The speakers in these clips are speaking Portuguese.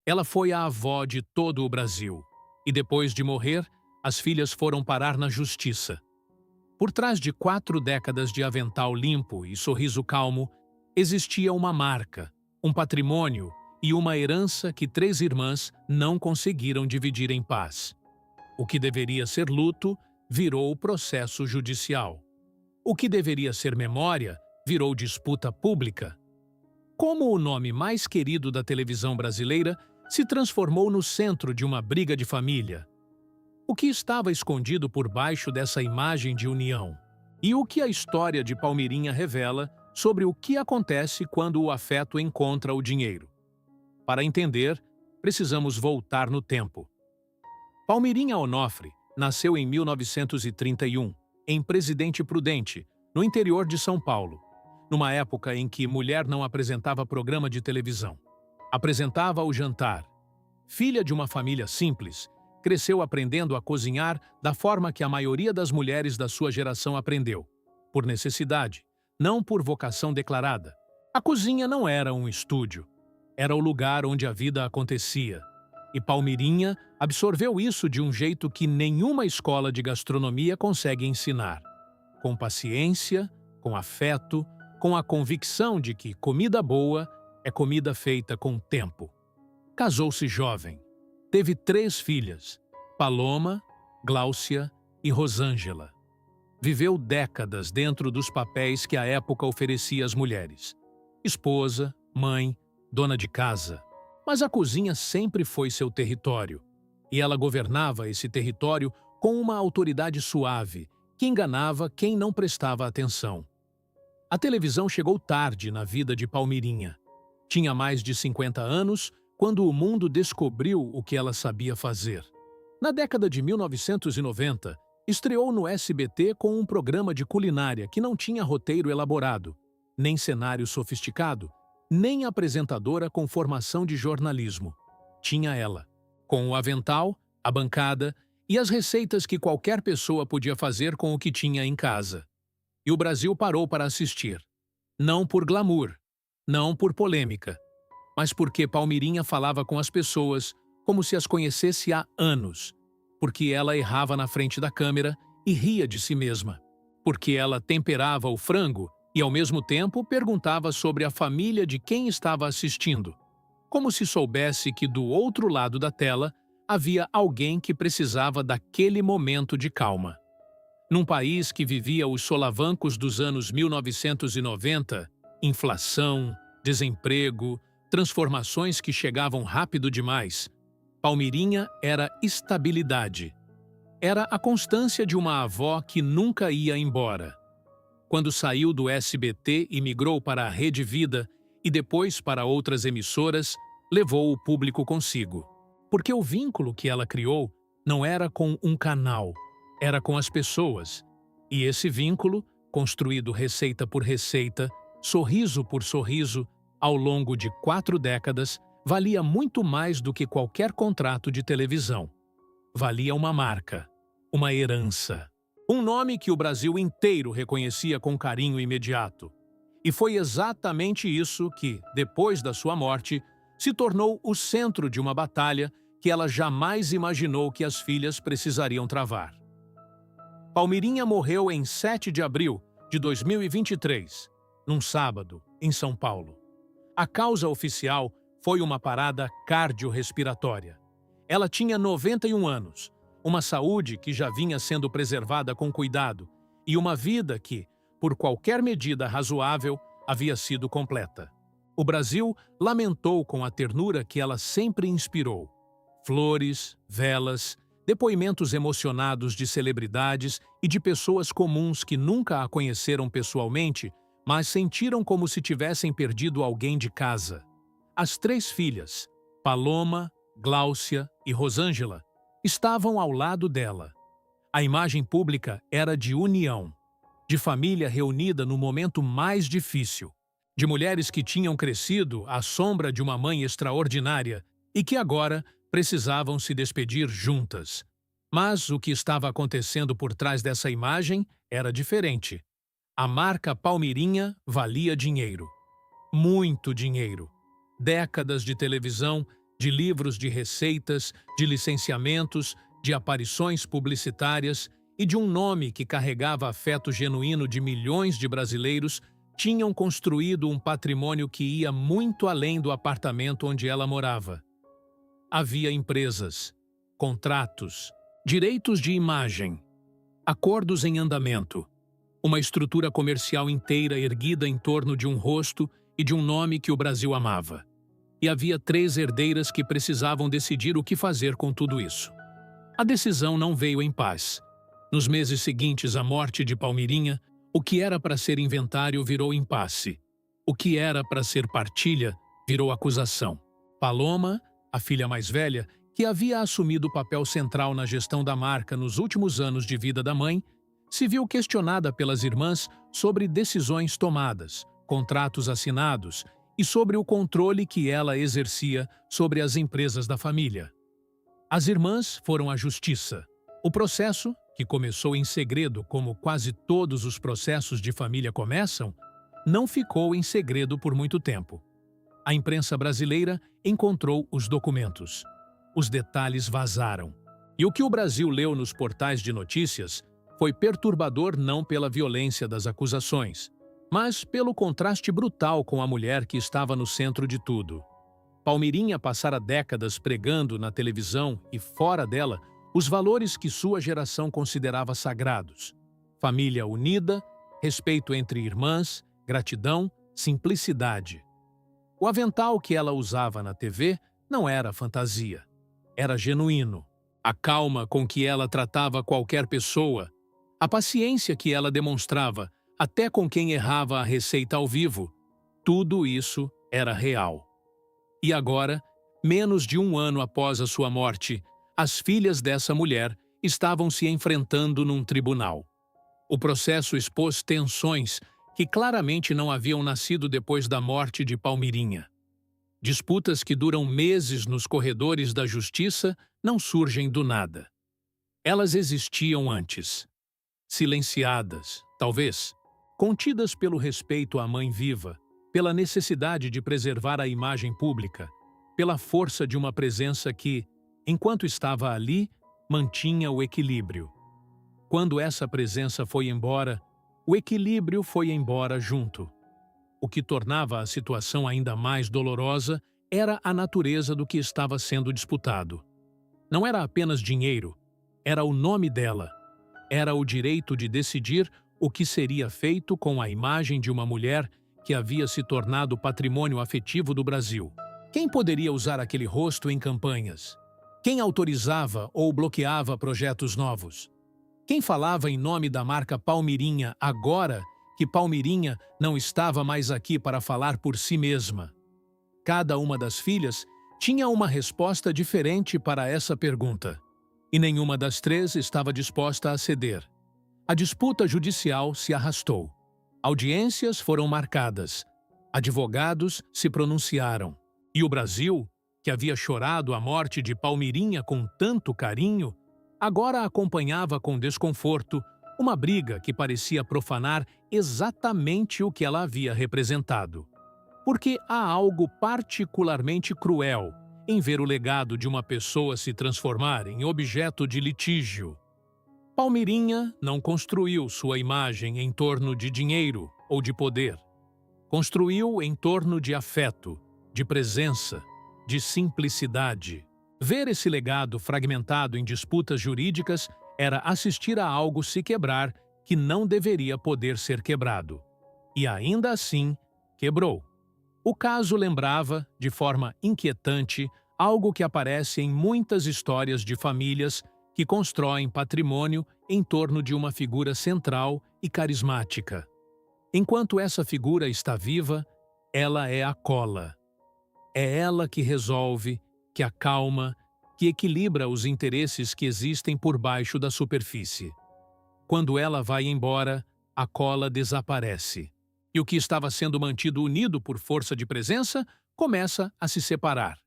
Ela foi a avó de todo o Brasil. E depois de morrer, as filhas foram parar na justiça. Por trás de 4 décadas de avental limpo e sorriso calmo, existia uma marca, um patrimônio e uma herança que 3 irmãs não conseguiram dividir em paz. O que deveria ser luto virou processo judicial. O que deveria ser memória virou disputa pública. Como o nome mais querido da televisão brasileira se transformou no centro de uma briga de família? O que estava escondido por baixo dessa imagem de união? E o que a história de Palmirinha revela sobre o que acontece quando o afeto encontra o dinheiro? Para entender, precisamos voltar no tempo. Palmirinha Onofre nasceu em 1931, em Presidente Prudente, no interior de São Paulo, numa época em que mulher não apresentava programa de televisão. Apresentava o jantar. Filha de uma família simples, cresceu aprendendo a cozinhar da forma que a maioria das mulheres da sua geração aprendeu, por necessidade, não por vocação declarada. A cozinha não era um estúdio, era o lugar onde a vida acontecia. E Palmirinha absorveu isso de um jeito que nenhuma escola de gastronomia consegue ensinar. Com paciência, com afeto, com a convicção de que comida boa é comida feita com tempo. Casou-se jovem. Teve 3 filhas, Paloma, Gláucia e Rosângela. Viveu décadas dentro dos papéis que a época oferecia às mulheres. Esposa, mãe, dona de casa. Mas a cozinha sempre foi seu território. E ela governava esse território com uma autoridade suave, que enganava quem não prestava atenção. A televisão chegou tarde na vida de Palmirinha. Tinha mais de 50 anos quando o mundo descobriu o que ela sabia fazer. Na década de 1990, estreou no SBT com um programa de culinária que não tinha roteiro elaborado, nem cenário sofisticado, nem apresentadora com formação de jornalismo. Tinha ela, com o avental, a bancada e as receitas que qualquer pessoa podia fazer com o que tinha em casa. E o Brasil parou para assistir. Não por glamour, não por polêmica, mas porque Palmirinha falava com as pessoas como se as conhecesse há anos, porque ela errava na frente da câmera e ria de si mesma, porque ela temperava o frango e, ao mesmo tempo, perguntava sobre a família de quem estava assistindo, como se soubesse que do outro lado da tela havia alguém que precisava daquele momento de calma. Num país que vivia os solavancos dos anos 1990, inflação, desemprego, transformações que chegavam rápido demais, Palmirinha era estabilidade. Era a constância de uma avó que nunca ia embora. Quando saiu do SBT e migrou para a Rede Vida e depois para outras emissoras, levou o público consigo. Porque o vínculo que ela criou não era com um canal, era com as pessoas. E esse vínculo, construído receita por receita, sorriso por sorriso, ao longo de 4 décadas, valia muito mais do que qualquer contrato de televisão. Valia uma marca, uma herança, um nome que o Brasil inteiro reconhecia com carinho imediato. E foi exatamente isso que, depois da sua morte, se tornou o centro de uma batalha que ela jamais imaginou que as filhas precisariam travar. Palmirinha morreu em 7 de abril de 2023, num sábado, em São Paulo. A causa oficial foi uma parada cardiorrespiratória. Ela tinha 91 anos, uma saúde que já vinha sendo preservada com cuidado e uma vida que, por qualquer medida razoável, havia sido completa. O Brasil lamentou com a ternura que ela sempre inspirou. Flores, velas, depoimentos emocionados de celebridades e de pessoas comuns que nunca a conheceram pessoalmente, mas sentiram como se tivessem perdido alguém de casa. As 3 filhas, Paloma, Gláucia e Rosângela, estavam ao lado dela. A imagem pública era de união, de família reunida no momento mais difícil, de mulheres que tinham crescido à sombra de uma mãe extraordinária e que agora precisavam se despedir juntas. Mas o que estava acontecendo por trás dessa imagem era diferente. A marca Palmirinha valia dinheiro. Muito dinheiro. Décadas de televisão, de livros de receitas, de licenciamentos, de aparições publicitárias e de um nome que carregava afeto genuíno de milhões de brasileiros, tinham construído um patrimônio que ia muito além do apartamento onde ela morava. Havia empresas, contratos, direitos de imagem, acordos em andamento, uma estrutura comercial inteira erguida em torno de um rosto e de um nome que o Brasil amava. E havia 3 herdeiras que precisavam decidir o que fazer com tudo isso. A decisão não veio em paz. Nos meses seguintes à morte de Palmirinha, o que era para ser inventário virou impasse. O que era para ser partilha virou acusação. Paloma, a filha mais velha, que havia assumido o papel central na gestão da marca nos últimos anos de vida da mãe, se viu questionada pelas irmãs sobre decisões tomadas, contratos assinados e sobre o controle que ela exercia sobre as empresas da família. As irmãs foram à justiça. O processo, que começou em segredo como quase todos os processos de família começam, não ficou em segredo por muito tempo. A imprensa brasileira encontrou os documentos. Os detalhes vazaram. E o que o Brasil leu nos portais de notícias foi perturbador não pela violência das acusações, mas pelo contraste brutal com a mulher que estava no centro de tudo. Palmirinha passara décadas pregando na televisão e fora dela os valores que sua geração considerava sagrados: família unida, respeito entre irmãs, gratidão, simplicidade. O avental que ela usava na TV não era fantasia, era genuíno. A calma com que ela tratava qualquer pessoa, a paciência que ela demonstrava, até com quem errava a receita ao vivo, tudo isso era real. E agora, menos de um ano após a sua morte, as filhas dessa mulher estavam se enfrentando num tribunal. O processo expôs tensões que claramente não haviam nascido depois da morte de Palmirinha. Disputas que duram meses nos corredores da justiça não surgem do nada. Elas existiam antes. Silenciadas, talvez, contidas pelo respeito à mãe viva, pela necessidade de preservar a imagem pública, pela força de uma presença que, enquanto estava ali, mantinha o equilíbrio. Quando essa presença foi embora, o equilíbrio foi embora junto. O que tornava a situação ainda mais dolorosa era a natureza do que estava sendo disputado. Não era apenas dinheiro, era o nome dela. Era o direito de decidir o que seria feito com a imagem de uma mulher que havia se tornado patrimônio afetivo do Brasil. Quem poderia usar aquele rosto em campanhas? Quem autorizava ou bloqueava projetos novos? Quem falava em nome da marca Palmirinha agora que Palmirinha não estava mais aqui para falar por si mesma? Cada uma das filhas tinha uma resposta diferente para essa pergunta, e nenhuma das 3 estava disposta a ceder. A disputa judicial se arrastou. Audiências foram marcadas. Advogados se pronunciaram. E o Brasil, que havia chorado a morte de Palmirinha com tanto carinho, agora acompanhava com desconforto uma briga que parecia profanar exatamente o que ela havia representado. Porque há algo particularmente cruel em ver o legado de uma pessoa se transformar em objeto de litígio. Palmirinha não construiu sua imagem em torno de dinheiro ou de poder. Construiu em torno de afeto, de presença, de simplicidade. Ver esse legado fragmentado em disputas jurídicas era assistir a algo se quebrar que não deveria poder ser quebrado. E ainda assim, quebrou. O caso lembrava, de forma inquietante, algo que aparece em muitas histórias de famílias que constroem patrimônio em torno de uma figura central e carismática. Enquanto essa figura está viva, ela é a cola. É ela que resolve, que acalma, que equilibra os interesses que existem por baixo da superfície. Quando ela vai embora, a cola desaparece. E o que estava sendo mantido unido por força de presença começa a se separar.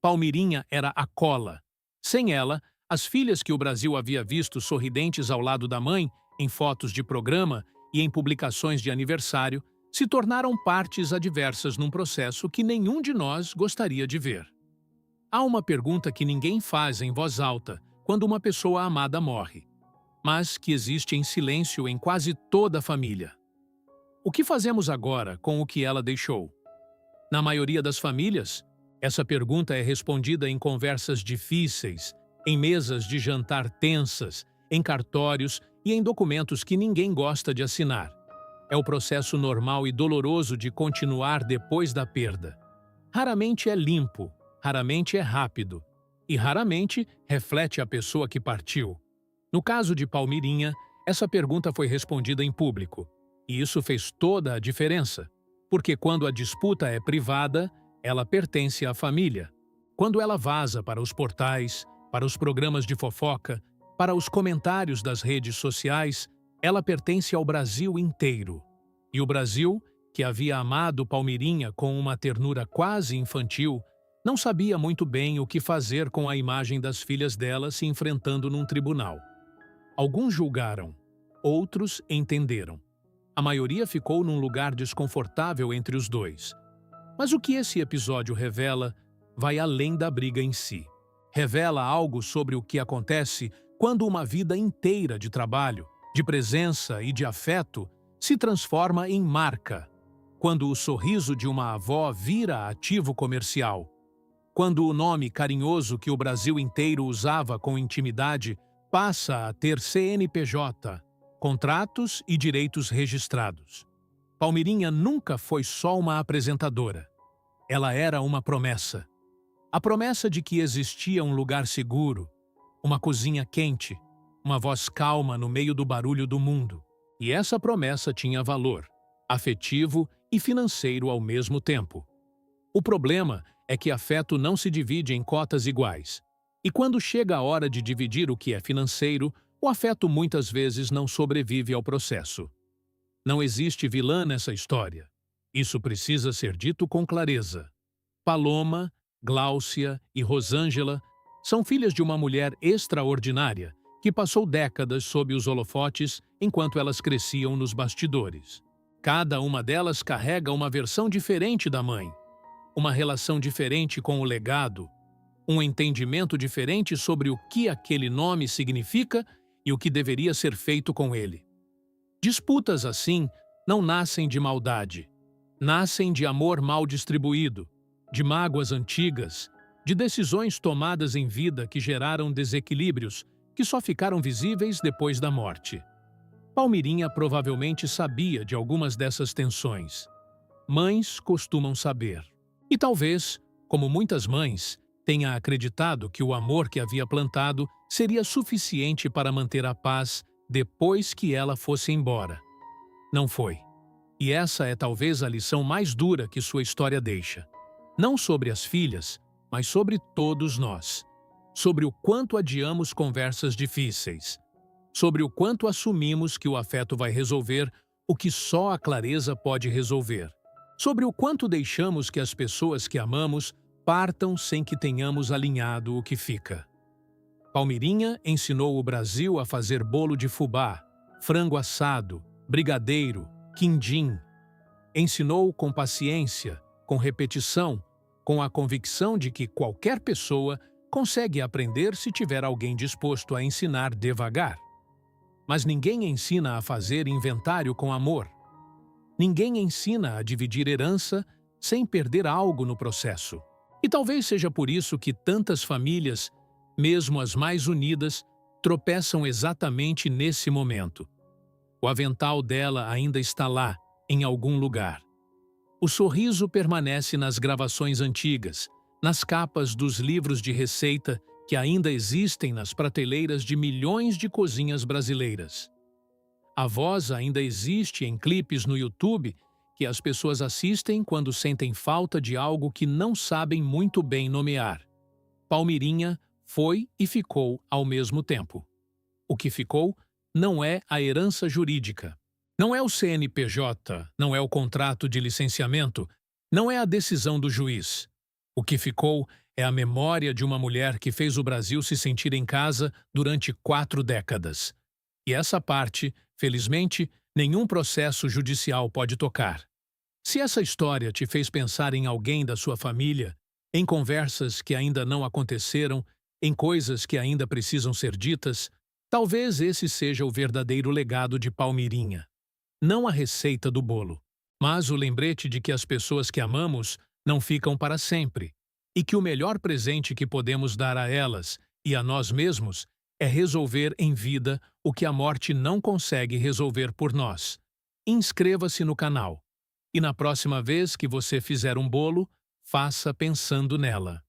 Palmirinha era a cola. Sem ela, as filhas que o Brasil havia visto sorridentes ao lado da mãe, em fotos de programa e em publicações de aniversário, se tornaram partes adversas num processo que nenhum de nós gostaria de ver. Há uma pergunta que ninguém faz em voz alta quando uma pessoa amada morre, mas que existe em silêncio em quase toda a família. O que fazemos agora com o que ela deixou? Na maioria das famílias, essa pergunta é respondida em conversas difíceis, em mesas de jantar tensas, em cartórios e em documentos que ninguém gosta de assinar. É o processo normal e doloroso de continuar depois da perda. Raramente é limpo, raramente é rápido e raramente reflete a pessoa que partiu. No caso de Palmirinha, essa pergunta foi respondida em público, e isso fez toda a diferença, porque quando a disputa é privada, ela pertence à família. Quando ela vaza para os portais, para os programas de fofoca, para os comentários das redes sociais, ela pertence ao Brasil inteiro. E o Brasil, que havia amado Palmirinha com uma ternura quase infantil, não sabia muito bem o que fazer com a imagem das filhas dela se enfrentando num tribunal. Alguns julgaram, outros entenderam. A maioria ficou num lugar desconfortável entre os dois. Mas o que esse episódio revela vai além da briga em si. Revela algo sobre o que acontece quando uma vida inteira de trabalho, de presença e de afeto se transforma em marca. Quando o sorriso de uma avó vira ativo comercial. Quando o nome carinhoso que o Brasil inteiro usava com intimidade passa a ter CNPJ, contratos e direitos registrados. Palmirinha nunca foi só uma apresentadora. Ela era uma promessa. A promessa de que existia um lugar seguro, uma cozinha quente, uma voz calma no meio do barulho do mundo. E essa promessa tinha valor, afetivo e financeiro ao mesmo tempo. O problema é que afeto não se divide em cotas iguais. E quando chega a hora de dividir o que é financeiro, o afeto muitas vezes não sobrevive ao processo. Não existe vilã nessa história. Isso precisa ser dito com clareza. Paloma, Gláucia e Rosângela são filhas de uma mulher extraordinária que passou décadas sob os holofotes enquanto elas cresciam nos bastidores. Cada uma delas carrega uma versão diferente da mãe, uma relação diferente com o legado, um entendimento diferente sobre o que aquele nome significa e o que deveria ser feito com ele. Disputas assim não nascem de maldade, nascem de amor mal distribuído, de mágoas antigas, de decisões tomadas em vida que geraram desequilíbrios que só ficaram visíveis depois da morte. Palmirinha provavelmente sabia de algumas dessas tensões. Mães costumam saber. E talvez, como muitas mães, tenha acreditado que o amor que havia plantado seria suficiente para manter a paz depois que ela fosse embora. Não foi. E essa é talvez a lição mais dura que sua história deixa. Não sobre as filhas, mas sobre todos nós. Sobre o quanto adiamos conversas difíceis. Sobre o quanto assumimos que o afeto vai resolver o que só a clareza pode resolver. Sobre o quanto deixamos que as pessoas que amamos partam sem que tenhamos alinhado o que fica. Palmirinha ensinou o Brasil a fazer bolo de fubá, frango assado, brigadeiro, quindim. Ensinou com paciência, com repetição, com a convicção de que qualquer pessoa consegue aprender se tiver alguém disposto a ensinar devagar. Mas ninguém ensina a fazer inventário com amor. Ninguém ensina a dividir herança sem perder algo no processo. E talvez seja por isso que tantas famílias, mesmo as mais unidas, tropeçam exatamente nesse momento. O avental dela ainda está lá, em algum lugar. O sorriso permanece nas gravações antigas, nas capas dos livros de receita que ainda existem nas prateleiras de milhões de cozinhas brasileiras. A voz ainda existe em clipes no YouTube que as pessoas assistem quando sentem falta de algo que não sabem muito bem nomear. Palmirinha foi e ficou ao mesmo tempo. O que ficou não é a herança jurídica. Não é o CNPJ, não é o contrato de licenciamento, não é a decisão do juiz. O que ficou é a memória de uma mulher que fez o Brasil se sentir em casa durante 4 décadas. E essa parte, felizmente, nenhum processo judicial pode tocar. Se essa história te fez pensar em alguém da sua família, em conversas que ainda não aconteceram, em coisas que ainda precisam ser ditas, talvez esse seja o verdadeiro legado de Palmirinha. Não a receita do bolo, mas o lembrete de que as pessoas que amamos não ficam para sempre, e que o melhor presente que podemos dar a elas e a nós mesmos é resolver em vida o que a morte não consegue resolver por nós. Inscreva-se no canal. E na próxima vez que você fizer um bolo, faça pensando nela.